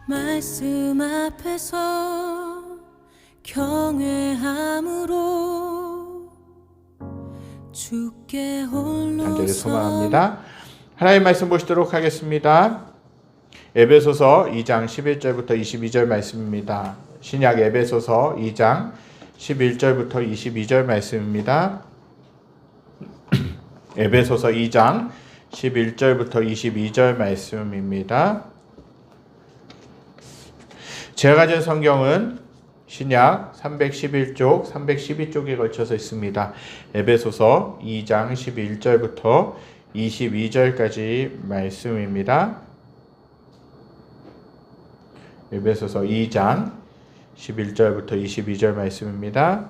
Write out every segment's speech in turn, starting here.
말씀 앞에서 경외함으로 주께 홀로 간절히 소망합니다. 하나님 말씀 보시도록 하겠습니다. 에베소서 2장 11절부터 22절 말씀입니다. 신약 에베소서 2장 11절부터 22절 말씀입니다. 에베소서 2장 11절부터 22절 말씀입니다. 제가 가진 성경은 신약 311쪽, 312쪽에 걸쳐서 있습니다. 에베소서 2장 11절부터 22절까지 말씀입니다. 에베소서 2장 11절부터 22절 말씀입니다.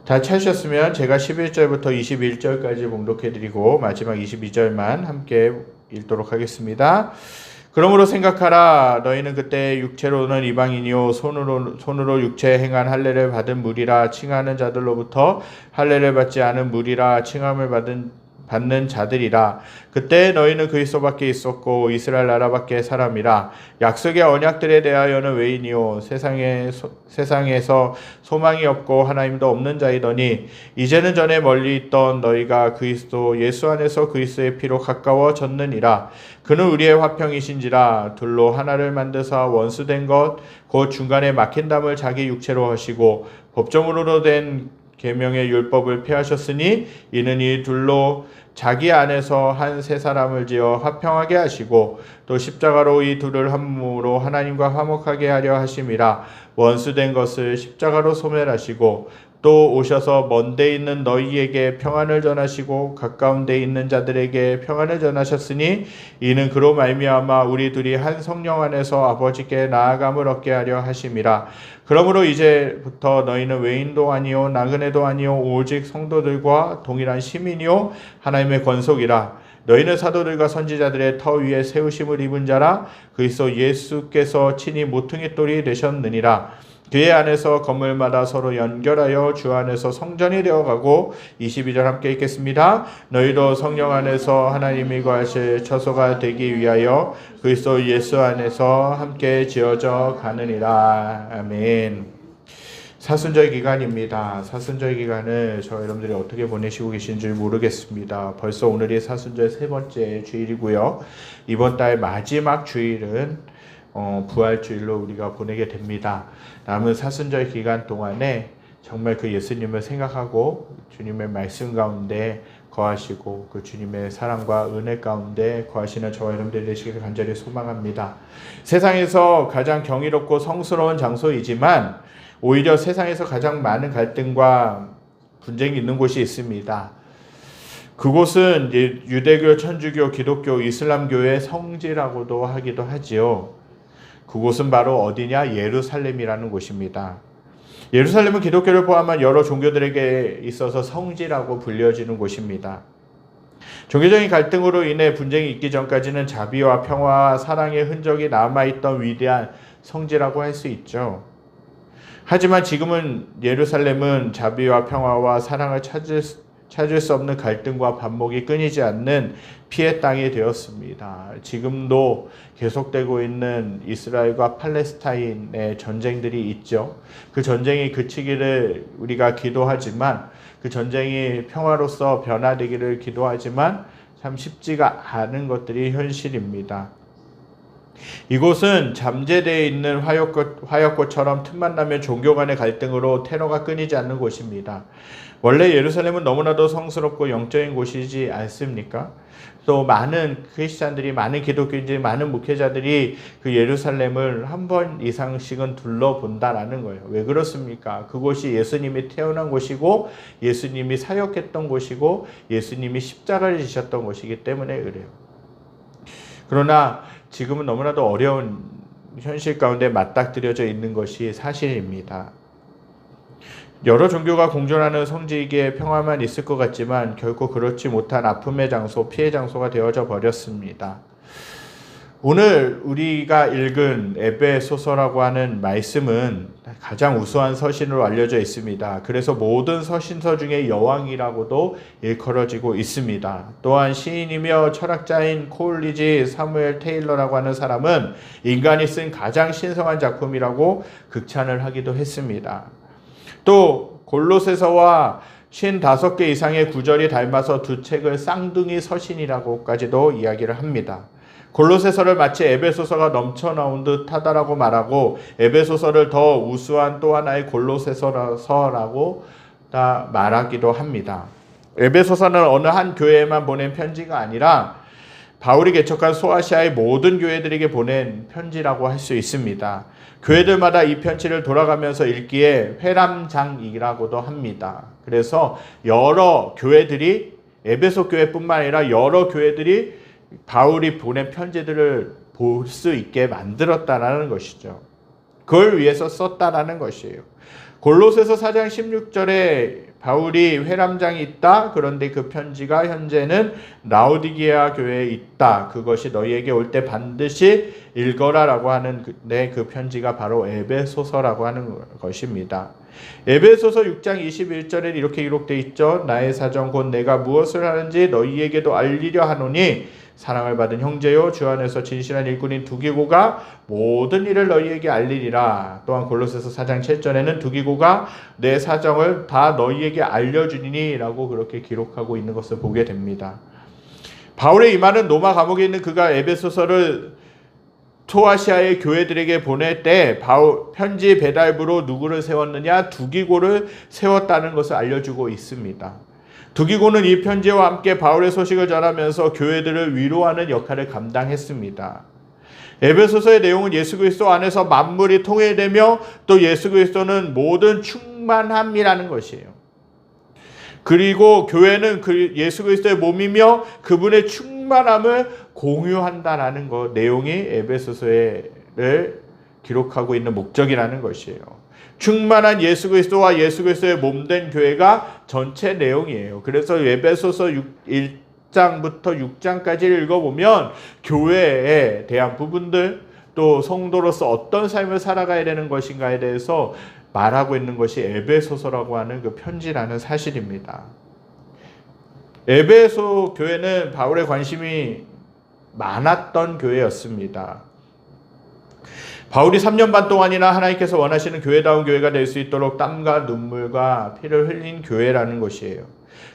다 찾으셨으면 제가 11절부터 21절까지 봉독해드리고 마지막 22절만 함께 읽도록 하겠습니다. 그러므로 생각하라. 너희는 그때 육체로는 이방인이요 손으로 육체에 행한 할례를 받은 무리라 칭하는 자들로부터 할례를 받지 않은 무리라 칭함을 받는 자들이라. 그때 너희는 그리스도 밖에 있었고 이스라엘 나라 밖에 사람이라. 약속의 언약들에 대하여는 외인이요 세상에서 소망이 없고 하나님도 없는 자이더니 이제는 전에 멀리 있던 너희가 그리스도 예수 안에서 그리스도의 피로 가까워졌느니라. 그는 우리의 화평이신지라. 둘로 하나를 만드사 원수된 것 곧 중간에 막힌 담을 자기 육체로 하시고 법정으로 된 계명의 율법을 폐하셨으니 이는 이 둘로 자기 안에서 한 세 사람을 지어 화평하게 하시고 또 십자가로 이 둘을 한 몸으로 하나님과 화목하게 하려 하심이라. 원수된 것을 십자가로 소멸하시고 또 오셔서 먼데 있는 너희에게 평안을 전하시고 가까운 데 있는 자들에게 평안을 전하셨으니 이는 그로 말미암아 우리 둘이 한 성령 안에서 아버지께 나아감을 얻게 하려 하심이라. 그러므로 이제부터 너희는 외인도 아니요 나그네도 아니요 오직 성도들과 동일한 시민이요 하나님의 권속이라. 너희는 사도들과 선지자들의 터 위에 세우심을 입은 자라. 그리스도 예수께서 친히 모퉁이 돌이 되셨느니라. 그의 안에서 건물마다 서로 연결하여 주 안에서 성전이 되어가고 22절 함께 읽겠습니다. 너희도 성령 안에서 하나님이 거하실 처소가 되기 위하여 그리스도 예수 안에서 함께 지어져 가느니라. 아멘. 사순절 기간입니다. 사순절 기간을 저 여러분들이 어떻게 보내시고 계신지 모르겠습니다. 벌써 오늘이 사순절 세 번째 주일이고요. 이번 달 마지막 주일은 부활주일로 우리가 보내게 됩니다. 남은 사순절 기간 동안에 정말 그 예수님을 생각하고 주님의 말씀 가운데 거하시고 그 주님의 사랑과 은혜 가운데 거하시는 저와 여러분들이 되시기를 간절히 소망합니다. 세상에서 가장 경이롭고 성스러운 장소이지만 오히려 세상에서 가장 많은 갈등과 분쟁이 있는 곳이 있습니다. 그곳은 유대교, 천주교, 기독교, 이슬람교의 성지라고도 하기도 하지요. 그곳은 바로 어디냐? 예루살렘이라는 곳입니다. 예루살렘은 기독교를 포함한 여러 종교들에게 있어서 성지라고 불려지는 곳입니다. 종교적인 갈등으로 인해 분쟁이 있기 전까지는 자비와 평화와 사랑의 흔적이 남아있던 위대한 성지라고 할 수 있죠. 하지만 지금은 예루살렘은 자비와 평화와 사랑을 찾을 수 없는 갈등과 반목이 끊이지 않는 피해 땅이 되었습니다. 지금도 계속되고 있는 이스라엘과 팔레스타인의 전쟁들이 있죠. 그 전쟁이 그치기를 우리가 기도하지만 그 전쟁이 평화로서 변화되기를 기도하지만 참 쉽지가 않은 것들이 현실입니다. 이곳은 잠재되어 있는 화약꽃처럼 틈만 나면 종교 간의 갈등으로 테러가 끊이지 않는 곳입니다. 원래 예루살렘은 너무나도 성스럽고 영적인 곳이지 않습니까? 또 많은 크리스찬들이, 많은 기독교인들이, 많은 목회자들이 그 예루살렘을 한 번 이상씩은 둘러본다라는 거예요. 왜 그렇습니까? 그곳이 예수님이 태어난 곳이고 예수님이 사역했던 곳이고 예수님이 십자가를 지셨던 곳이기 때문에 그래요. 그러나 지금은 너무나도 어려운 현실 가운데 맞닥뜨려져 있는 것이 사실입니다. 여러 종교가 공존하는 성지이기에 평화만 있을 것 같지만 결코 그렇지 못한 아픔의 장소, 피해 장소가 되어져 버렸습니다. 오늘 우리가 읽은 에베소서라고 하는 말씀은 가장 우수한 서신으로 알려져 있습니다. 그래서 모든 서신서 중에 여왕이라고도 일컬어지고 있습니다. 또한 시인이며 철학자인 콜리지 사무엘 테일러라고 하는 사람은 인간이 쓴 가장 신성한 작품이라고 극찬을 하기도 했습니다. 또 골로새서와 55개 이상의 구절이 닮아서 두 책을 쌍둥이 서신이라고까지도 이야기를 합니다. 골로새서를 마치 에베소서가 넘쳐나온 듯하다라고 말하고 에베소서를 더 우수한 또 하나의 골로새서라고 말하기도 합니다. 에베소서는 어느 한 교회에만 보낸 편지가 아니라 바울이 개척한 소아시아의 모든 교회들에게 보낸 편지라고 할 수 있습니다. 교회들마다 이 편지를 돌아가면서 읽기에 회람장이라고도 합니다. 그래서 여러 교회들이 에베소 교회뿐만 아니라 여러 교회들이 바울이 보낸 편지들을 볼 수 있게 만들었다라는 것이죠. 그걸 위해서 썼다라는 것이에요. 골로새서 4장 16절에 바울이 회람장이 있다. 그런데 그 편지가 현재는 라오디게아 교회에 있다. 그것이 너희에게 올 때 반드시 읽어라라고 하는 그 편지가 바로 에베소서라고 하는 것입니다. 에베소서 6장 21절에 이렇게 기록되어 있죠. 나의 사정 곧 내가 무엇을 하는지 너희에게도 알리려 하노니 사랑을 받은 형제요 주 안에서 진실한 일꾼인 두기고가 모든 일을 너희에게 알리리라. 또한 골로새서 4장 7절에는 두기고가 내 사정을 다 너희에게 알려주니니 라고 그렇게 기록하고 있는 것을 보게 됩니다. 바울의 이 말은 로마 감옥에 있는 그가 에베소서를 소아시아의 교회들에게 보낼 때 바울 편지 배달부로 누구를 세웠느냐? 두기고를 세웠다는 것을 알려주고 있습니다. 두기고는 이 편지와 함께 바울의 소식을 전하면서 교회들을 위로하는 역할을 감당했습니다. 에베소서의 내용은 예수 그리스도 안에서 만물이 통일되며 또 예수 그리스도는 모든 충만함이라는 것이에요. 그리고 교회는 예수 그리스도의 몸이며 그분의 충만함을 공유한다라는 것, 내용이 에베소서를 기록하고 있는 목적이라는 것이에요. 충만한 예수 그리스도와 예수 그리스도의 몸된 교회가 전체 내용이에요. 그래서 에베소서 1장부터 6장까지를 읽어보면 교회에 대한 부분들, 또 성도로서 어떤 삶을 살아가야 되는 것인가에 대해서 말하고 있는 것이 에베소서라고 하는 그 편지라는 사실입니다. 에베소 교회는 바울의 관심이 많았던 교회였습니다. 바울이 3년 반 동안이나 하나님께서 원하시는 교회다운 교회가 될 수 있도록 땀과 눈물과 피를 흘린 교회라는 것이에요.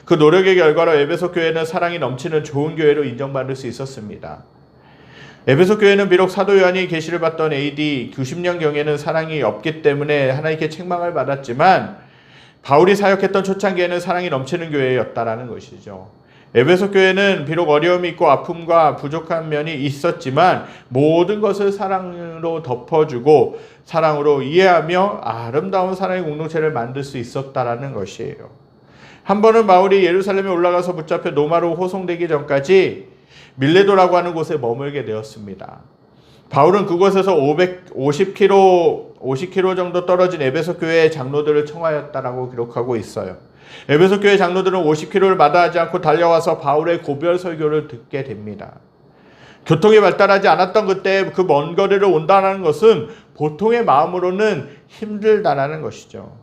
그 노력의 결과로 에베소 교회는 사랑이 넘치는 좋은 교회로 인정받을 수 있었습니다. 에베소 교회는 비록 사도 요한이 계시를 받던 AD 90년경에는 사랑이 없기 때문에 하나님께 책망을 받았지만 바울이 사역했던 초창기에는 사랑이 넘치는 교회였다라는 것이죠. 에베소 교회는 비록 어려움이 있고 아픔과 부족한 면이 있었지만 모든 것을 사랑으로 덮어주고 사랑으로 이해하며 아름다운 사랑의 공동체를 만들 수 있었다라는 것이에요. 한 번은 바울이 예루살렘에 올라가서 붙잡혀 로마로 호송되기 전까지 밀레도라고 하는 곳에 머물게 되었습니다. 바울은 그곳에서 50km 정도 떨어진 에베소 교회의 장로들을 청하였다라고 기록하고 있어요. 에베소 교회 장로들은 50km를 마다하지 않고 달려와서 바울의 고별 설교를 듣게 됩니다. 교통이 발달하지 않았던 그때 그 먼 거리를 온다는 것은 보통의 마음으로는 힘들다라는 것이죠.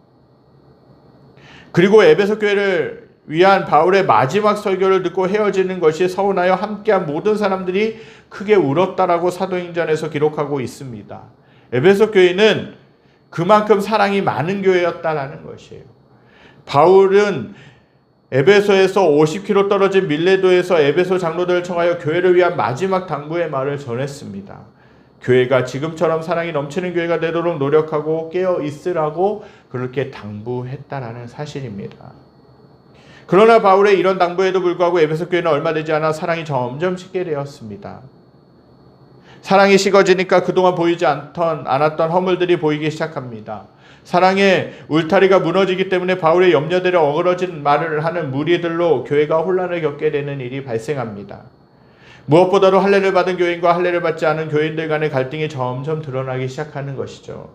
그리고 에베소 교회를 위한 바울의 마지막 설교를 듣고 헤어지는 것이 서운하여 함께한 모든 사람들이 크게 울었다라고 사도행전에서 기록하고 있습니다. 에베소 교회는 그만큼 사랑이 많은 교회였다라는 것이에요. 바울은 에베소에서 50km 떨어진 밀레도에서 에베소 장로들을 청하여 교회를 위한 마지막 당부의 말을 전했습니다. 교회가 지금처럼 사랑이 넘치는 교회가 되도록 노력하고 깨어 있으라고 그렇게 당부했다라는 사실입니다. 그러나 바울의 이런 당부에도 불구하고 에베소 교회는 얼마 되지 않아 사랑이 점점 식게 되었습니다. 사랑이 식어지니까 그동안 보이지 않았던 허물들이 보이기 시작합니다. 사랑의 울타리가 무너지기 때문에 바울의 염려대로 어그러진 말을 하는 무리들로 교회가 혼란을 겪게 되는 일이 발생합니다. 무엇보다도 할례를 받은 교인과 할례를 받지 않은 교인들 간의 갈등이 점점 드러나기 시작하는 것이죠.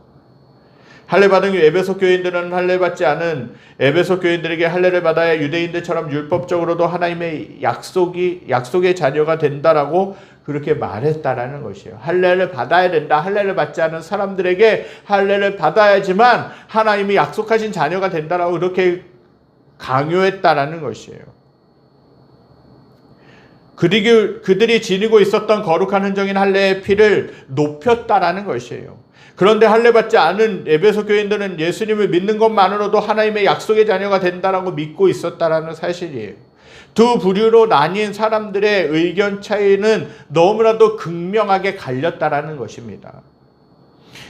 할례 받은 에베소 교인들은 할례 받지 않은 에베소 교인들에게 할례를 받아야 유대인들처럼 율법적으로도 하나님의 약속의 자녀가 된다라고 그렇게 말했다라는 것이에요. 할례를 받아야 된다. 할례를 받지 않은 사람들에게 할례를 받아야지만 하나님이 약속하신 자녀가 된다라고 그렇게 강요했다라는 것이에요. 그들이 지니고 있었던 거룩한 흔적인 할례의 피를 높였다라는 것이에요. 그런데 할례 받지 않은 에베소 교인들은 예수님을 믿는 것만으로도 하나님의 약속의 자녀가 된다라고 믿고 있었다라는 사실이에요. 두 부류로 나뉜 사람들의 의견 차이는 너무나도 극명하게 갈렸다라는 것입니다.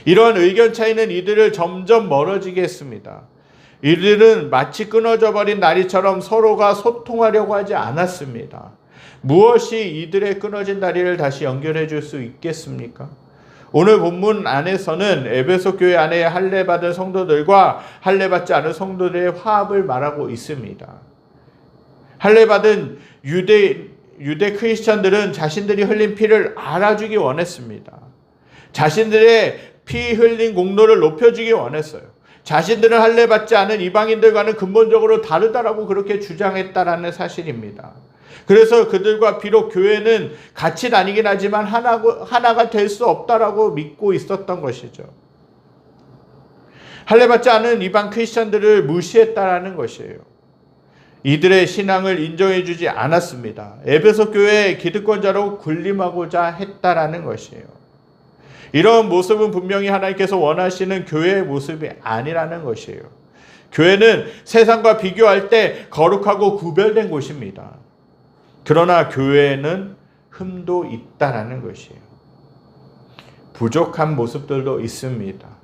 이러한 의견 차이는 이들을 점점 멀어지게 했습니다. 이들은 마치 끊어져 버린 다리처럼 서로가 소통하려고 하지 않았습니다. 무엇이 이들의 끊어진 다리를 다시 연결해 줄 수 있겠습니까? 오늘 본문 안에서는 에베소 교회 안에 할례 받은 성도들과 할례 받지 않은 성도들의 화합을 말하고 있습니다. 할례 받은 유대 크리스천들은 자신들이 흘린 피를 알아주기 원했습니다. 자신들의 피 흘린 공로를 높여주기 원했어요. 자신들은 할례 받지 않은 이방인들과는 근본적으로 다르다라고 그렇게 주장했다라는 사실입니다. 그래서 그들과 비록 교회는 같이 다니긴 하지만 하나가 될 수 없다라고 믿고 있었던 것이죠. 할례 받지 않은 이방 크리스천들을 무시했다라는 것이에요. 이들의 신앙을 인정해 주지 않았습니다. 에베소 교회의 기득권자로 군림하고자 했다라는 것이에요. 이런 모습은 분명히 하나님께서 원하시는 교회의 모습이 아니라는 것이에요. 교회는 세상과 비교할 때 거룩하고 구별된 곳입니다. 그러나 교회에는 흠도 있다라는 것이에요. 부족한 모습들도 있습니다.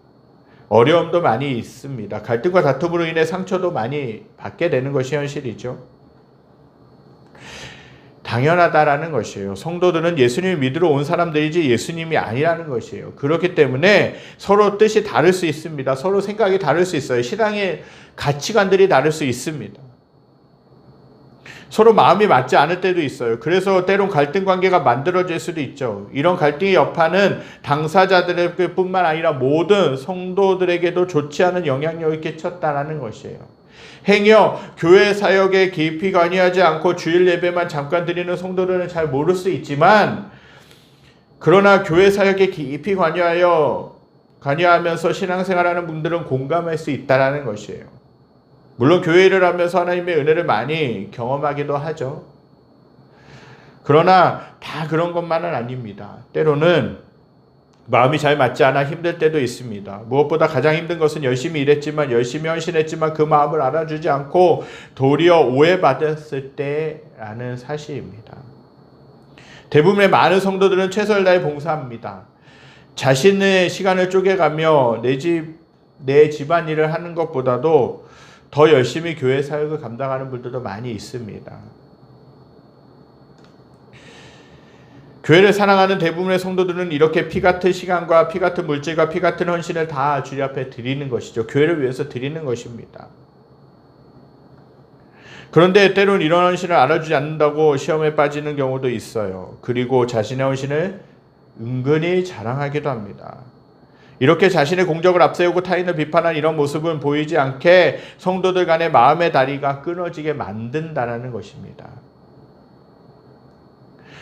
어려움도 많이 있습니다. 갈등과 다툼으로 인해 상처도 많이 받게 되는 것이 현실이죠. 당연하다라는 것이에요. 성도들은 예수님을 믿으러 온 사람들이지 예수님이 아니라는 것이에요. 그렇기 때문에 서로 뜻이 다를 수 있습니다. 서로 생각이 다를 수 있어요. 신앙의 가치관들이 다를 수 있습니다. 서로 마음이 맞지 않을 때도 있어요. 그래서 때론 갈등 관계가 만들어질 수도 있죠. 이런 갈등의 여파는 당사자들뿐만 아니라 모든 성도들에게도 좋지 않은 영향력을 끼쳤다라는 것이에요. 행여 교회 사역에 깊이 관여하지 않고 주일 예배만 잠깐 드리는 성도들은 잘 모를 수 있지만, 그러나 교회 사역에 깊이 관여하면서 신앙생활하는 분들은 공감할 수 있다라는 것이에요. 물론 교회 일을 하면서 하나님의 은혜를 많이 경험하기도 하죠. 그러나 다 그런 것만은 아닙니다. 때로는 마음이 잘 맞지 않아 힘들 때도 있습니다. 무엇보다 가장 힘든 것은 열심히 일했지만, 열심히 헌신했지만 그 마음을 알아주지 않고 도리어 오해받았을 때라는 사실입니다. 대부분의 많은 성도들은 최선을 다해 봉사합니다. 자신의 시간을 쪼개가며 내 집안일을 하는 것보다도 더 열심히 교회 사역을 감당하는 분들도 많이 있습니다. 교회를 사랑하는 대부분의 성도들은 이렇게 피 같은 시간과 피 같은 물질과 피 같은 헌신을 다 주님 앞에 드리는 것이죠. 교회를 위해서 드리는 것입니다. 그런데 때로는 이런 헌신을 알아주지 않는다고 시험에 빠지는 경우도 있어요. 그리고 자신의 헌신을 은근히 자랑하기도 합니다. 이렇게 자신의 공적을 앞세우고 타인을 비판한 이런 모습은 보이지 않게 성도들 간의 마음의 다리가 끊어지게 만든다는 것입니다.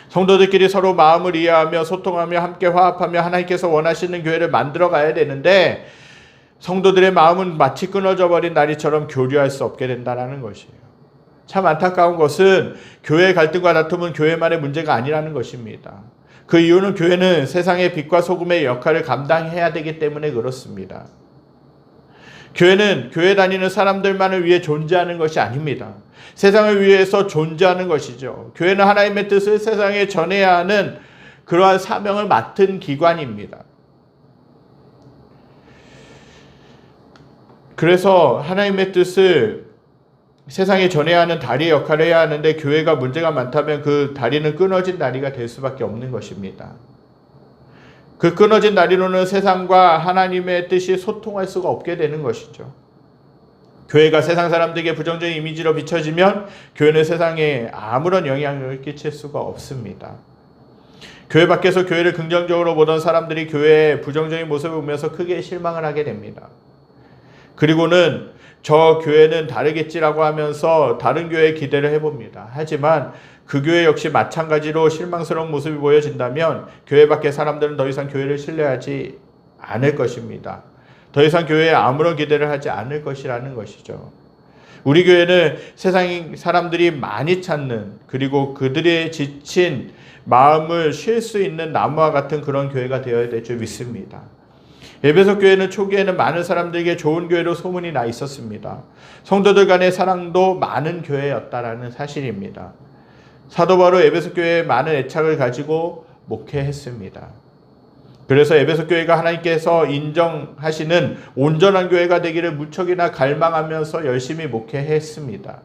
성도들끼리 서로 마음을 이해하며 소통하며 함께 화합하며 하나님께서 원하시는 교회를 만들어 가야 되는데, 성도들의 마음은 마치 끊어져 버린 다리처럼 교류할 수 없게 된다는 것이에요. 참 안타까운 것은 교회의 갈등과 다툼은 교회만의 문제가 아니라는 것입니다. 그 이유는 교회는 세상의 빛과 소금의 역할을 감당해야 되기 때문에 그렇습니다. 교회는 교회 다니는 사람들만을 위해 존재하는 것이 아닙니다. 세상을 위해서 존재하는 것이죠. 교회는 하나님의 뜻을 세상에 전해야 하는 그러한 사명을 맡은 기관입니다. 그래서 하나님의 뜻을 세상에 전해야 하는 다리의 역할을 해야 하는데, 교회가 문제가 많다면 그 다리는 끊어진 다리가 될 수밖에 없는 것입니다. 그 끊어진 다리로는 세상과 하나님의 뜻이 소통할 수가 없게 되는 것이죠. 교회가 세상 사람들에게 부정적인 이미지로 비춰지면 교회는 세상에 아무런 영향력을 끼칠 수가 없습니다. 교회 밖에서 교회를 긍정적으로 보던 사람들이 교회의 부정적인 모습을 보면서 크게 실망을 하게 됩니다. 그리고는 저 교회는 다르겠지라고 하면서 다른 교회에 기대를 해봅니다. 하지만 그 교회 역시 마찬가지로 실망스러운 모습이 보여진다면 교회 밖의 사람들은 더 이상 교회를 신뢰하지 않을 것입니다. 더 이상 교회에 아무런 기대를 하지 않을 것이라는 것이죠. 우리 교회는 세상 사람들이 많이 찾는, 그리고 그들의 지친 마음을 쉴 수 있는 나무와 같은 그런 교회가 되어야 될 줄 믿습니다. 에베소 교회는 초기에는 많은 사람들에게 좋은 교회로 소문이 나 있었습니다. 성도들 간의 사랑도 많은 교회였다라는 사실입니다. 사도 바울은 에베소 교회에 많은 애착을 가지고 목회했습니다. 그래서 에베소 교회가 하나님께서 인정하시는 온전한 교회가 되기를 무척이나 갈망하면서 열심히 목회했습니다.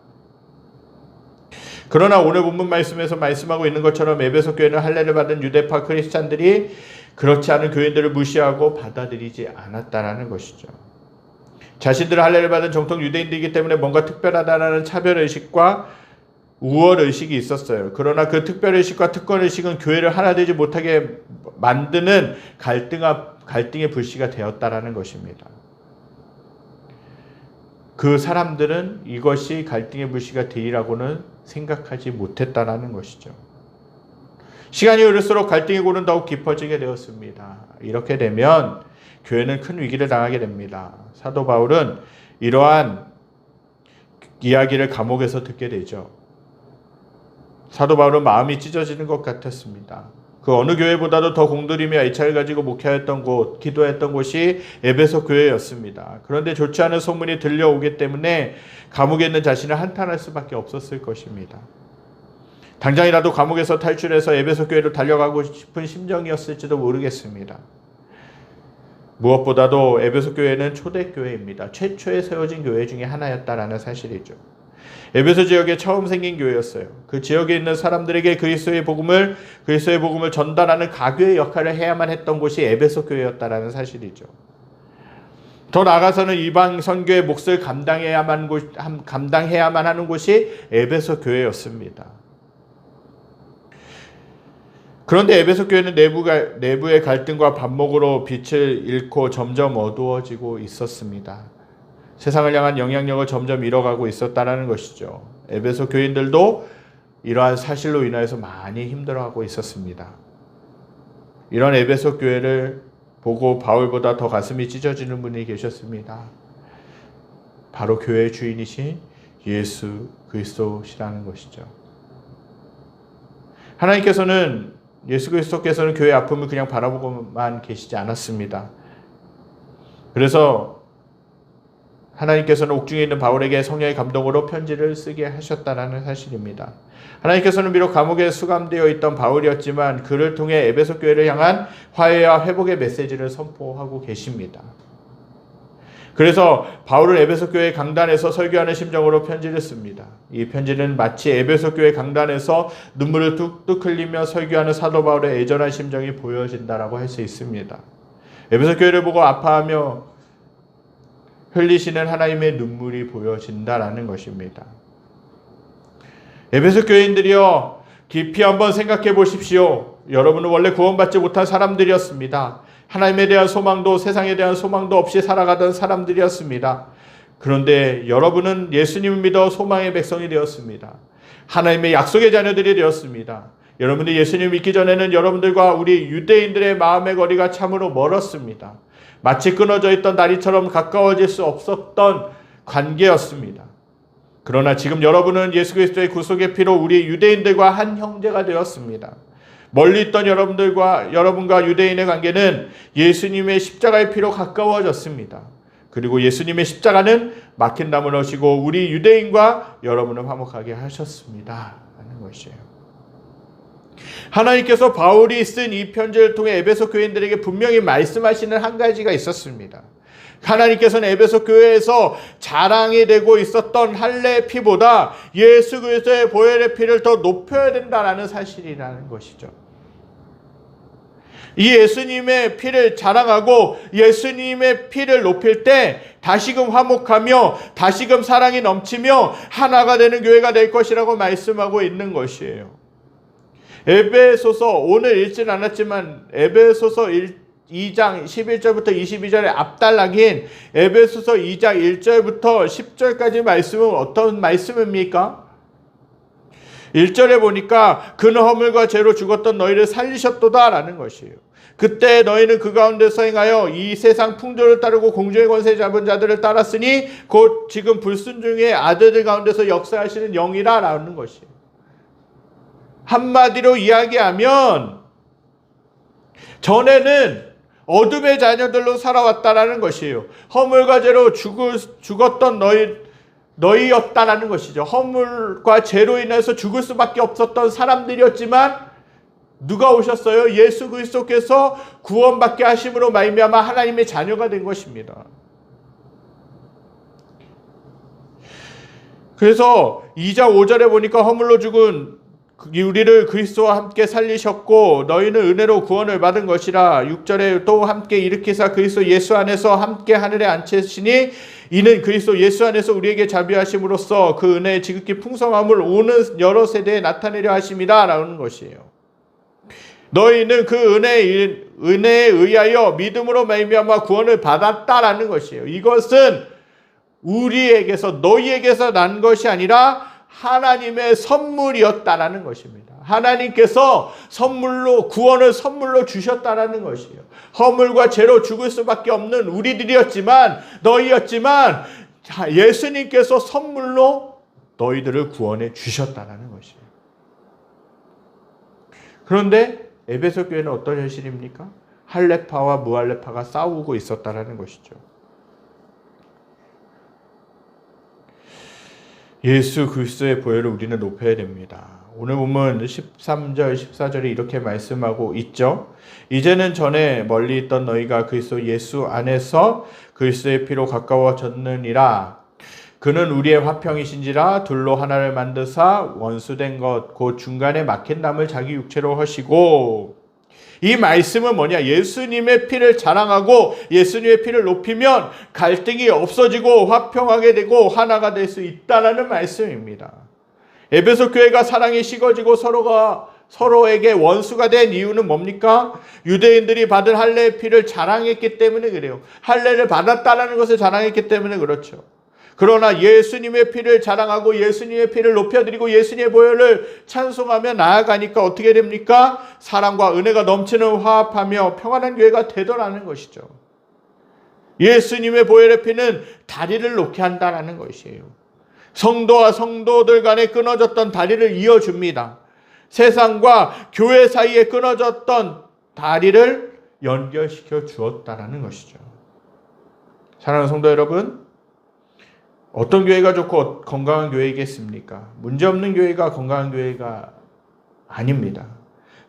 그러나 오늘 본문 말씀에서 말씀하고 있는 것처럼 에베소 교회는 할례를 받은 유대파 크리스찬들이 그렇지 않은 교인들을 무시하고 받아들이지 않았다라는 것이죠. 자신들은 할례를 받은 정통 유대인들이기 때문에 뭔가 특별하다라는 차별의식과 우월의식이 있었어요. 그러나 그 특별의식과 특권의식은 교회를 하나 되지 못하게 만드는 갈등의 불씨가 되었다라는 것입니다. 그 사람들은 이것이 갈등의 불씨가 되리라고는 생각하지 못했다라는 것이죠. 시간이 흐를수록 갈등의 골은 더욱 깊어지게 되었습니다. 이렇게 되면 교회는 큰 위기를 당하게 됩니다. 사도 바울은 이러한 이야기를 감옥에서 듣게 되죠. 사도 바울은 마음이 찢어지는 것 같았습니다. 그 어느 교회보다도 더 공들이며 애착을 가지고 목회했던 곳, 기도했던 곳이 에베소 교회였습니다. 그런데 좋지 않은 소문이 들려오기 때문에 감옥에 있는 자신을 한탄할 수밖에 없었을 것입니다. 당장이라도 감옥에서 탈출해서 에베소 교회로 달려가고 싶은 심정이었을지도 모르겠습니다. 무엇보다도 에베소 교회는 초대교회입니다. 최초에 세워진 교회 중에 하나였다라는 사실이죠. 에베소 지역에 처음 생긴 교회였어요. 그 지역에 있는 사람들에게 그리스도의 복음을 전달하는 가교의 역할을 해야만 했던 곳이 에베소 교회였다라는 사실이죠. 더 나아가서는 이방 선교의 몫을 감당해야만 하는 곳이 에베소 교회였습니다. 그런데 에베소 교회는 내부의 갈등과 반목으로 빛을 잃고 점점 어두워지고 있었습니다. 세상을 향한 영향력을 점점 잃어가고 있었다는 것이죠. 에베소 교인들도 이러한 사실로 인하여서 많이 힘들어하고 있었습니다. 이런 에베소 교회를 보고 바울보다 더 가슴이 찢어지는 분이 계셨습니다. 바로 교회의 주인이신 예수 그리스도시라는 것이죠. 예수 그리스도께서는 교회의 아픔을 그냥 바라보고만 계시지 않았습니다. 그래서 하나님께서는 옥중에 있는 바울에게 성령의 감동으로 편지를 쓰게 하셨다는 사실입니다. 하나님께서는 비록 감옥에 수감되어 있던 바울이었지만 그를 통해 에베소 교회를 향한 화해와 회복의 메시지를 선포하고 계십니다. 그래서 바울은 에베소 교회 강단에서 설교하는 심정으로 편지를 씁니다. 이 편지는 마치 에베소 교회 강단에서 눈물을 뚝뚝 흘리며 설교하는 사도 바울의 애절한 심정이 보여진다라고 할 수 있습니다. 에베소 교회를 보고 아파하며 흘리시는 하나님의 눈물이 보여진다라는 것입니다. 에베소 교인들이여 깊이 한번 생각해 보십시오. 여러분은 원래 구원받지 못한 사람들이었습니다. 하나님에 대한 소망도 세상에 대한 소망도 없이 살아가던 사람들이었습니다. 그런데 여러분은 예수님을 믿어 소망의 백성이 되었습니다. 하나님의 약속의 자녀들이 되었습니다. 여러분이 예수님을 믿기 전에는 여러분들과 우리 유대인들의 마음의 거리가 참으로 멀었습니다. 마치 끊어져 있던 다리처럼 가까워질 수 없었던 관계였습니다. 그러나 지금 여러분은 예수 그리스도의 구속의 피로 우리 유대인들과 한 형제가 되었습니다. 멀리 있던 여러분과 유대인의 관계는 예수님의 십자가의 피로 가까워졌습니다. 그리고 예수님의 십자가는 막힌 담을 어시고 우리 유대인과 여러분을 화목하게 하셨습니다. 하는 것이에요. 하나님께서 바울이 쓴 이 편지를 통해 에베소 교인들에게 분명히 말씀하시는 한 가지가 있었습니다. 하나님께서는 에베소 교회에서 자랑이 되고 있었던 할례의 피보다 예수 그리스도의 보혈의 피를 더 높여야 된다는 사실이라는 것이죠. 이 예수님의 피를 자랑하고 예수님의 피를 높일 때 다시금 화목하며 다시금 사랑이 넘치며 하나가 되는 교회가 될 것이라고 말씀하고 있는 것이에요. 에베소서, 오늘 읽지는 않았지만 에베소서 2장 11절부터 22절의 앞단락인 에베소서 2장 1절부터 10절까지 말씀은 어떤 말씀입니까? 1절에 보니까 그는 허물과 죄로 죽었던 너희를 살리셨도다 라는 것이에요. 그때 너희는 그 가운데서 행하여 이 세상 풍조를 따르고 공중의 권세 잡은 자들을 따랐으니 곧 지금 불순종의 아들들 가운데서 역사하시는 영이라 라는 것이에요. 한마디로 이야기하면 전에는 어둠의 자녀들로 살아왔다라는 것이에요. 허물과 죄로 죽었던 너희였다라는 것이죠. 허물과 죄로 인해서 죽을 수밖에 없었던 사람들이었지만 누가 오셨어요? 예수 그리스도께서 구원받게 하심으로 말미암아 하나님의 자녀가 된 것입니다. 그래서 2장 5절에 보니까 허물로 죽은 우리를 그리스도와 함께 살리셨고 너희는 은혜로 구원을 받은 것이라. 6절에 또 함께 일으키사 그리스도 예수 안에서 함께 하늘에 앉히시니 이는 그리스도 예수 안에서 우리에게 자비하심으로써 그 은혜의 지극히 풍성함을 오는 여러 세대에 나타내려 하심이라 라는 것이에요. 너희는 그 은혜에 의하여 믿음으로 말미암아 구원을 받았다라는 것이에요. 이것은 우리에게서 너희에게서 난 것이 아니라 하나님의 선물이었다라는 것입니다. 하나님께서 선물로 구원을 선물로 주셨다라는 것이에요. 허물과 죄로 죽을 수밖에 없는 우리들이었지만 너희였지만 예수님께서 선물로 너희들을 구원해 주셨다라는 것이에요. 그런데 에베소 교회는 어떤 현실입니까? 할례파와 무할례파가 싸우고 있었다라는 것이죠. 예수 그리스도의 보혈을 우리는 높여야 됩니다. 오늘 보면 13절, 14절에 이렇게 말씀하고 있죠. 이제는 전에 멀리 있던 너희가 그리스도 예수 안에서 그리스도의 피로 가까워졌느니라. 그는 우리의 화평이신지라 둘로 하나를 만드사 원수된 것 곧 중간에 막힌 남을 자기 육체로 하시고. 이 말씀은 뭐냐? 예수님의 피를 자랑하고 예수님의 피를 높이면 갈등이 없어지고 화평하게 되고 하나가 될 수 있다는 말씀입니다. 에베소 교회가 사랑이 식어지고 서로에게 원수가 된 이유는 뭡니까? 유대인들이 받은 할례의 피를 자랑했기 때문에 그래요. 할례를 받았다는 것을 자랑했기 때문에 그렇죠. 그러나 예수님의 피를 자랑하고 예수님의 피를 높여드리고 예수님의 보혈을 찬송하며 나아가니까 어떻게 됩니까? 사랑과 은혜가 넘치는 화합하며 평안한 교회가 되더라는 것이죠. 예수님의 보혈의 피는 다리를 놓게 한다는 것이에요. 성도와 성도들 간에 끊어졌던 다리를 이어줍니다. 세상과 교회 사이에 끊어졌던 다리를 연결시켜 주었다는 것이죠. 사랑하는 성도 여러분, 어떤 교회가 좋고 건강한 교회이겠습니까? 문제없는 교회가 건강한 교회가 아닙니다.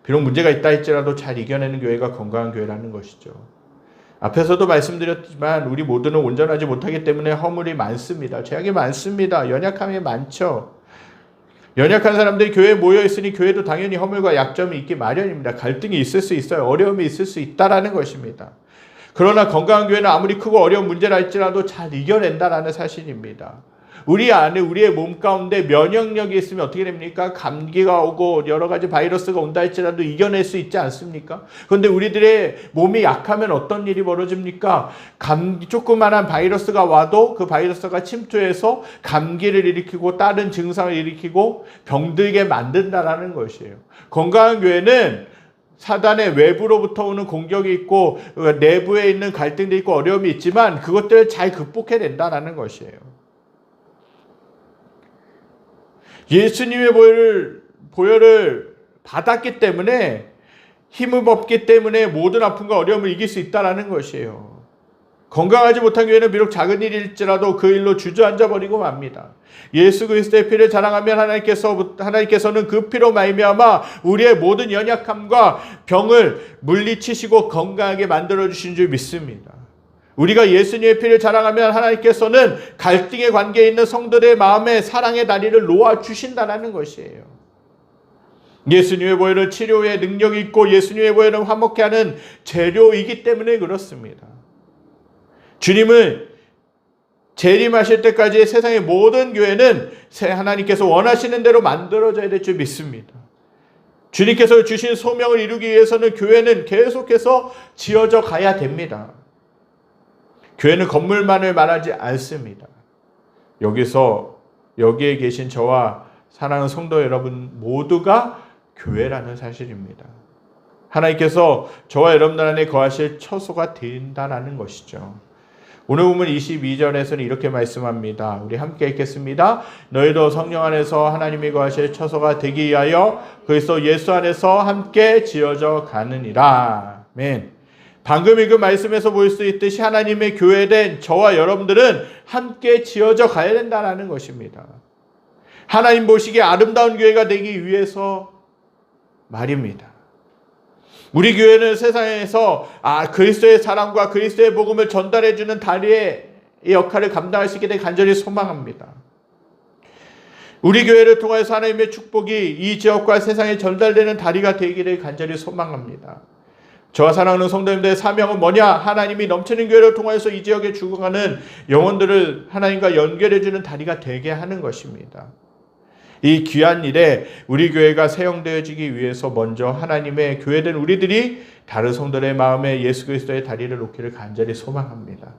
비록 문제가 있다 할지라도 잘 이겨내는 교회가 건강한 교회라는 것이죠. 앞에서도 말씀드렸지만 우리 모두는 온전하지 못하기 때문에 허물이 많습니다. 죄악이 많습니다. 연약함이 많죠. 연약한 사람들이 교회에 모여있으니 교회도 당연히 허물과 약점이 있기 마련입니다. 갈등이 있을 수 있어요. 어려움이 있을 수 있다라는 것입니다. 그러나 건강한 교회는 아무리 크고 어려운 문제라 할지라도 잘 이겨낸다라는 사실입니다. 우리 안에 우리의 몸 가운데 면역력이 있으면 어떻게 됩니까? 감기가 오고 여러 가지 바이러스가 온다 할지라도 이겨낼 수 있지 않습니까? 그런데 우리들의 몸이 약하면 어떤 일이 벌어집니까? 조그만한 바이러스가 와도 그 바이러스가 침투해서 감기를 일으키고 다른 증상을 일으키고 병들게 만든다라는 것이에요. 건강한 교회는 사단의 외부로부터 오는 공격이 있고 내부에 있는 갈등도 있고 어려움이 있지만 그것들을 잘 극복해낸다는 것이에요. 예수님의 보혈을 받았기 때문에 힘을 얻기 때문에 모든 아픔과 어려움을 이길 수 있다는 것이에요. 건강하지 못한 교회는 비록 작은 일일지라도 그 일로 주저앉아 버리고 맙니다. 예수 그리스도의 피를 자랑하면 하나님께서는 그 피로 말미암아 우리의 모든 연약함과 병을 물리치시고 건강하게 만들어주신 줄 믿습니다. 우리가 예수님의 피를 자랑하면 하나님께서는 갈등의 관계에 있는 성도들의 마음에 사랑의 다리를 놓아주신다는 것이에요. 예수님의 보혈은 치료의 능력이 있고 예수님의 보혈은 화목케 하는 재료이기 때문에 그렇습니다. 주님을 재림하실 때까지 세상의 모든 교회는 하나님께서 원하시는 대로 만들어져야 될 줄 믿습니다. 주님께서 주신 소명을 이루기 위해서는 교회는 계속해서 지어져 가야 됩니다. 교회는 건물만을 말하지 않습니다. 여기에 계신 저와 사랑하는 성도 여러분 모두가 교회라는 사실입니다. 하나님께서 저와 여러분들 안에 거하실 처소가 된다는 것이죠. 오늘 보면 22절에서는 이렇게 말씀합니다. 우리 함께 읽겠습니다. 너희도 성령 안에서 하나님이 거하실 처소가 되기 위하여 그리스도 예수 안에서 함께 지어져 가느니라. 아멘. 방금 읽은 말씀에서 볼 수 있듯이 하나님의 교회된 저와 여러분들은 함께 지어져 가야 된다는 것입니다. 하나님 보시기에 아름다운 교회가 되기 위해서 말입니다. 우리 교회는 세상에서 그리스도의 사랑과 그리스도의 복음을 전달해주는 다리의 역할을 감당할 수 있게 되길 간절히 소망합니다. 우리 교회를 통해서 하나님의 축복이 이 지역과 세상에 전달되는 다리가 되기를 간절히 소망합니다. 저와 사랑하는 성도님들의 사명은 뭐냐? 하나님이 넘치는 교회를 통해서 이 지역에 죽어가는 영혼들을 하나님과 연결해주는 다리가 되게 하는 것입니다. 이 귀한 일에 우리 교회가 세용되어지기 위해서 먼저 하나님의 교회된 우리들이 다른 성도들의 마음에 예수 그리스도의 다리를 놓기를 간절히 소망합니다.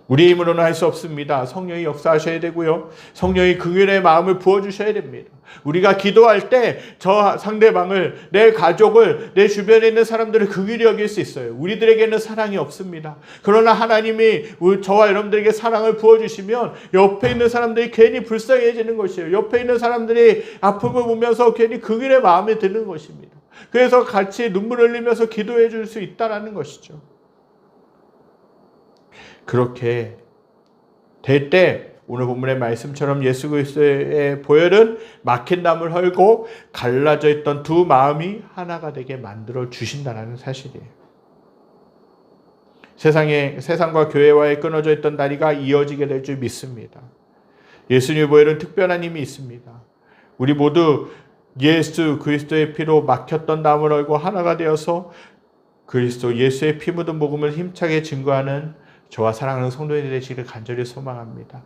우리 힘으로는 할 수 없습니다. 성령이 역사하셔야 되고요. 성령이 긍휼의 마음을 부어주셔야 됩니다. 우리가 기도할 때 저 상대방을, 내 가족을, 내 주변에 있는 사람들을 긍휼히 여길 수 있어요. 우리들에게는 사랑이 없습니다. 그러나 하나님이 저와 여러분들에게 사랑을 부어주시면 옆에 있는 사람들이 괜히 불쌍해지는 것이에요. 옆에 있는 사람들이 아픔을 보면서 괜히 긍휼의 마음이 드는 것입니다. 그래서 같이 눈물 흘리면서 기도해 줄 수 있다는 것이죠. 그렇게 될 때 오늘 본문의 말씀처럼 예수 그리스도의 보혈은 막힌 담을 헐고 갈라져 있던 두 마음이 하나가 되게 만들어 주신다는 사실이에요. 세상과 교회와의 끊어져 있던 다리가 이어지게 될 줄 믿습니다. 예수님의 보혈은 특별한 힘이 있습니다. 우리 모두 예수 그리스도의 피로 막혔던 담을 헐고 하나가 되어서 그리스도 예수의 피 묻은 복음을 힘차게 증거하는 저와 사랑하는 성도님들이 되시기를 간절히 소망합니다.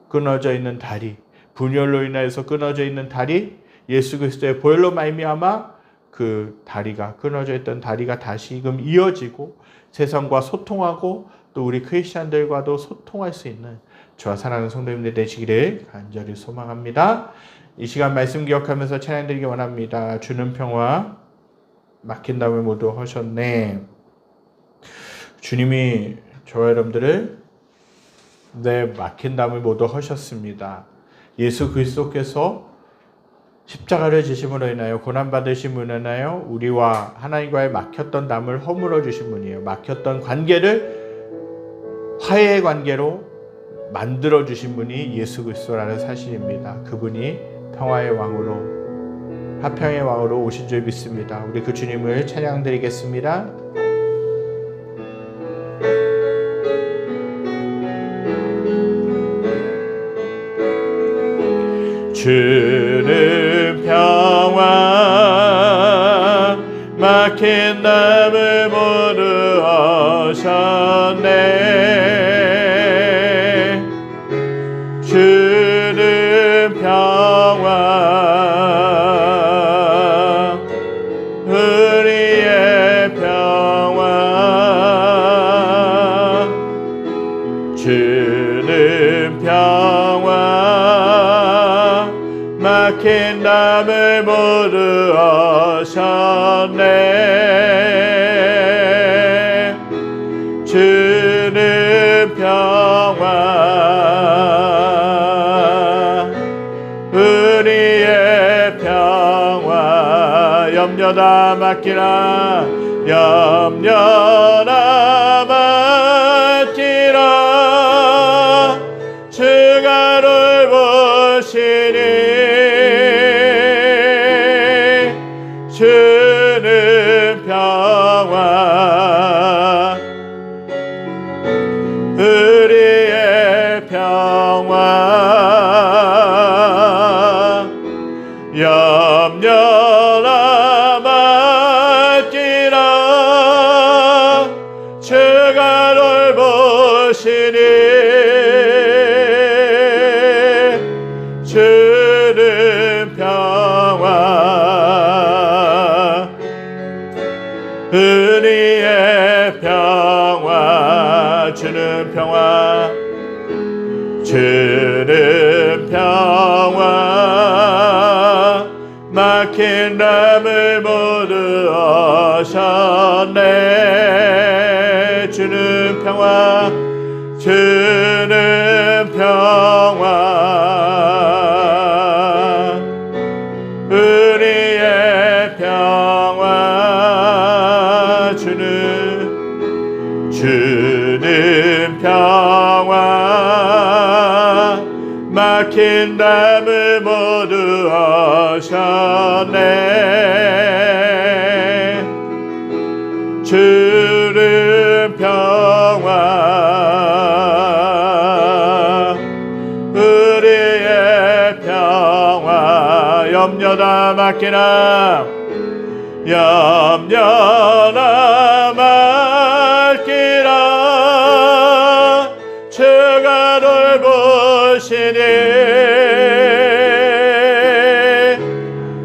끊어져 있는 다리, 분열로 인하여서 끊어져 있는 다리, 예수 그리스도의 보혈로 말미암아 그 다리가, 끊어져 있던 다리가 다시금 이어지고 세상과 소통하고 또 우리 크리스찬들과도 소통할 수 있는 저와 사랑하는 성도님들 되시기를 간절히 소망합니다. 이 시간 말씀 기억하면서 찬양드리기 원합니다. 주는 평화, 막힌 담을 모두 하셨네. 주님이 저와 여러분들을 막힌 담을 모두 하셨습니다. 예수 그리스도께서 십자가를 지심으로 인하여 고난받으심으로 인하여 우리와 하나님과의 막혔던 담을 허물어 주신 분이에요. 막혔던 관계를 화해의 관계로 만들어 주신 분이 예수 그리스도라는 사실입니다. 그분이 평화의 왕으로, 화평의 왕으로 오신 줄 믿습니다. 우리 그 주님을 찬양드리겠습니다. 주는 평화, 막힌 담을 모두 하셨네. 주는 평화, 우리의 평화, 주는 평화, 막힌 담을 모두 하셨네. 주는 평화, 우리의 평화, 염려다 맡기라, 염려다 맡기라, 주가 돌보시니 주는 평화, 우리의 평화, 염려나 맡기라, 주가 돌보시니 주는 평화, 우리의 평화, 주는 평화, 주는 평화, 막힌 담을 모두 하셨네. 주는 평화, 주는 평화, 우리의 평화, 주는 평화, 막힌 담을 모두 하셨네. 주는 평화, 우리의 평화, 염려다 맡기나, 염려다 맡기나, 주가 돌보시니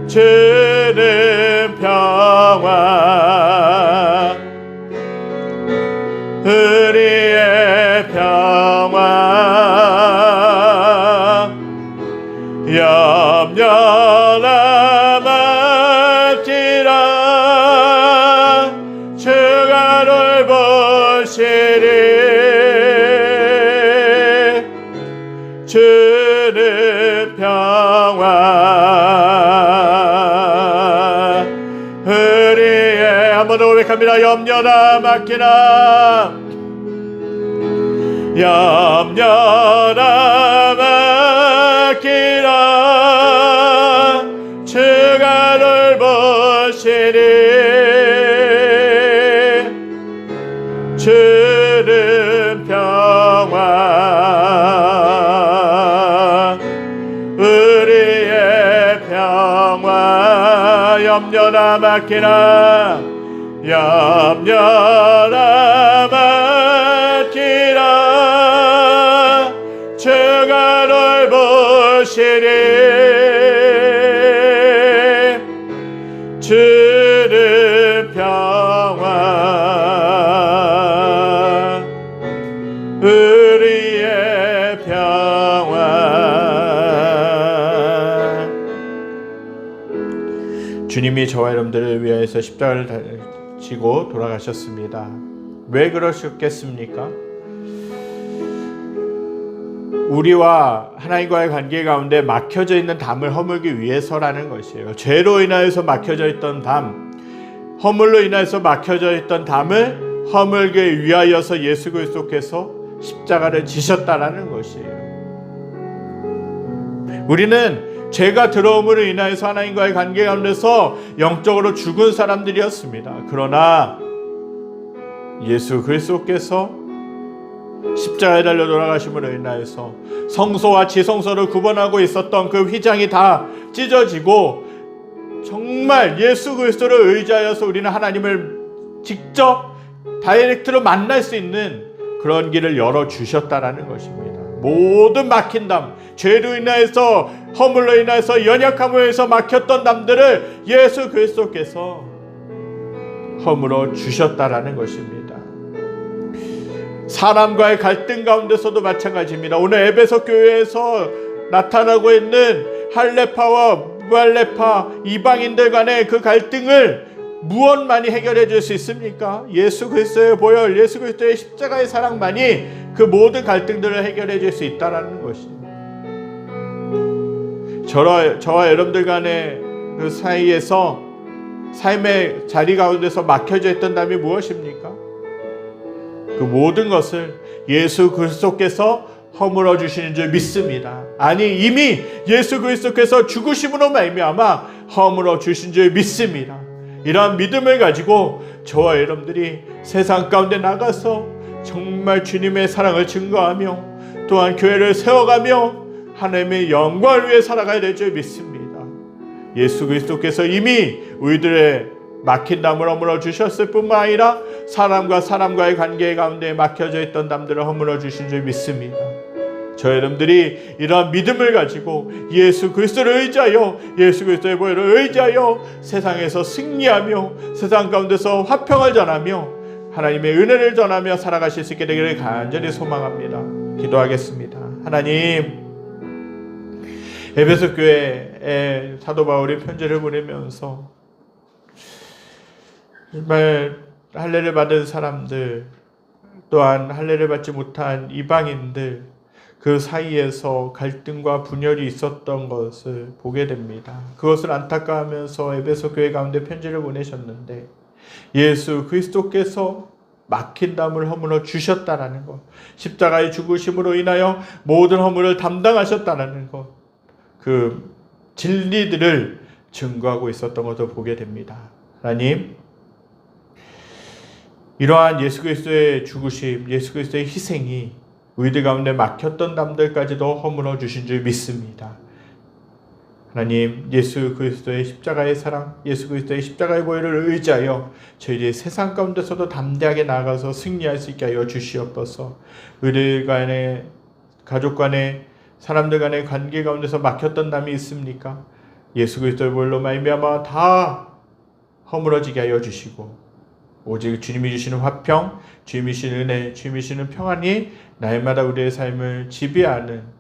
주는 평화, 우리의 평화, 염려나 맡기라, 주가 돌보시리. 주는 평화, 우리의, 한 번 더 고백합니다. 염려나 맡기나, 염려나 맡기라, 주가 돌보시니 주는 평화, 우리의 평화, 염려나 맡기라, 염려나 맡기라, 주가 돌보시리. 주는 평화, 우리의 평화. 주님이 저와 여러분들을 위하여서 십자가를 지고 돌아가셨습니다. 왜 그러셨겠습니까? 우리와 하나님과의 관계 가운데 막혀져 있는 담을 허물기 위해서라는 것이에요. 죄로 인하여서 막혀져 있던 담, 허물로 인하여서 막혀져 있던 담을 허물기 위하여서 예수 그리스도께서 십자가를 지셨다라는 것이에요. 우리는 죄가 들어옴으로 인하여서 하나님과의 관계 가운데서 영적으로 죽은 사람들이었습니다. 그러나 예수 그리스도께서 십자가에 달려 돌아가심으로 인하여서 성소와 지성소를 구분하고 있었던 그 휘장이 다 찢어지고 정말 예수 그리스도를 의지하여서 우리는 하나님을 직접 다이렉트로 만날 수 있는 그런 길을 열어주셨다라는 것입니다. 모든 막힌 담, 죄로 인하여서 허물로 인하여서 연약함으로 인해서 막혔던 담들을 예수 그리스도께서 허물어 주셨다라는 것입니다. 사람과의 갈등 가운데서도 마찬가지입니다. 오늘 에베소 교회에서 나타나고 있는 할레파와 무할레파 이방인들 간의 그 갈등을 무엇만이 해결해 줄 수 있습니까? 예수 그리스도의 보혈, 예수 그리스도의 십자가의 사랑만이 그 모든 갈등들을 해결해 줄 수 있다는 것입니다. 저와 여러분들 간의 그 사이에서 삶의 자리 가운데서 막혀져 있던 담이 무엇입니까? 그 모든 것을 예수 그리스도께서 허물어 주시는 줄 믿습니다. 아니, 이미 예수 그리스도께서 죽으심으로 말미암아 허물어 주신 줄 믿습니다. 이러한 믿음을 가지고 저와 여러분들이 세상 가운데 나가서 정말 주님의 사랑을 증거하며 또한 교회를 세워가며 하나님의 영광을 위해 살아가야 될 줄 믿습니다. 예수 그리스도께서 이미 우리들의 막힌 담을 허물어 주셨을 뿐만 아니라 사람과 사람과의 관계 가운데 막혀져 있던 담들을 허물어 주신 줄 믿습니다. 저 여러분들이 이러한 믿음을 가지고 예수 그리스도를 의지하여 예수 그리스도의 보혈을 의지하여 세상에서 승리하며 세상 가운데서 화평을 전하며 하나님의 은혜를 전하며 살아가실 수 있게 되기를 간절히 소망합니다. 기도하겠습니다. 하나님, 에베소 교회에 사도 바울이 편지를 보내면서 정말 할례를 받은 사람들 또한 할례를 받지 못한 이방인들 그 사이에서 갈등과 분열이 있었던 것을 보게 됩니다. 그것을 안타까워하면서 에베소 교회 가운데 편지를 보내셨는데 예수 그리스도께서 막힌 담을 허물어 주셨다라는 것, 십자가의 죽으심으로 인하여 모든 허물을 담당하셨다라는 것, 그 진리들을 증거하고 있었던 것을 보게 됩니다. 하나님, 이러한 예수 그리스도의 죽으심, 예수 그리스도의 희생이 우리들 가운데 막혔던 담들까지도 허물어 주신 줄 믿습니다. 하나님, 예수 그리스도의 십자가의 사랑, 예수 그리스도의 십자가의 보혈을 의지하여 저희들이 세상 가운데서도 담대하게 나아가서 승리할 수 있게 하여 주시옵소서. 우리들 간의, 가족 간의, 사람들 간의 관계 가운데서 막혔던 담이 있습니까? 예수 그리스도의 보혈로 말미암아 다 허물어지게 하여 주시고 오직 주님이 주시는 화평, 주님이 주시는 은혜, 주님이 주시는 평안이 날마다 우리의 삶을 지배하는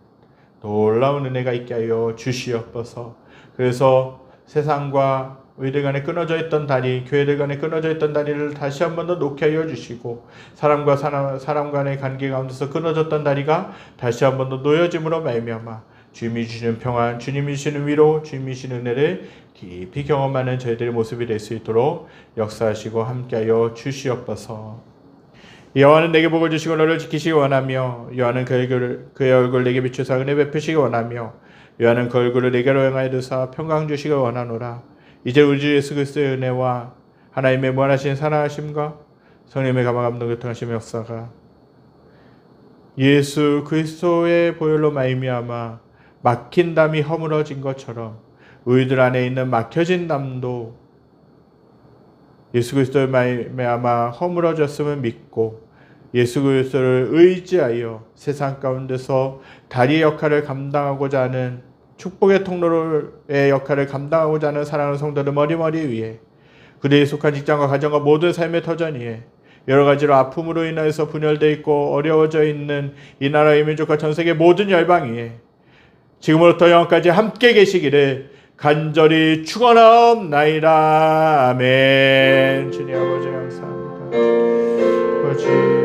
놀라운 은혜가 있게 하여 주시옵소서. 그래서 세상과 우리들 간에 끊어져 있던 다리, 교회들 간에 끊어져 있던 다리를 다시 한 번 더 놓게 하여 주시고 사람과 사람 간의 관계 가운데서 끊어졌던 다리가 다시 한 번 더 놓여짐으로 말미암아 주님이 주시는 평안, 주님이 주시는 위로, 주님이 주시는 은혜를 깊이 경험하는 저희들의 모습이 될 수 있도록 역사하시고 함께하여 주시옵소서. 여호와는 내게 복을 주시고 너를 지키시기 원하며 여호와는 그의 얼굴을 내게 비추사 은혜 베푸시기 원하며 여호와는 그 얼굴을 내게로 향하여 두사 평강 주시기 원하노라. 이제 우리 주 예수 그리스도의 은혜와 하나님의 무한하신 사랑하심과 성령의 감화 감동 교통하심의 역사가 예수 그리스도의 보혈로 말미암아 막힌 담이 허물어진 것처럼 우리들 안에 있는 막혀진 담도 예수 그리스도의 말미암아 허물어졌음을 믿고 예수 그리스도를 의지하여 세상 가운데서 다리의 역할을 감당하고자 하는 축복의 통로의 역할을 감당하고자 하는 사랑하는 성도들 머리머리 위에 그들이 속한 직장과 가정과 모든 삶의 터전 위에 여러 가지로 아픔으로 인하여서 분열되어 있고 어려워져 있는 이 나라의 민족과 전 세계 모든 열방 위에 지금으로부터 영원까지 함께 계시기를 간절히 축원하옵나이다. 아멘. 주님 아버지 감사합니다. 아버지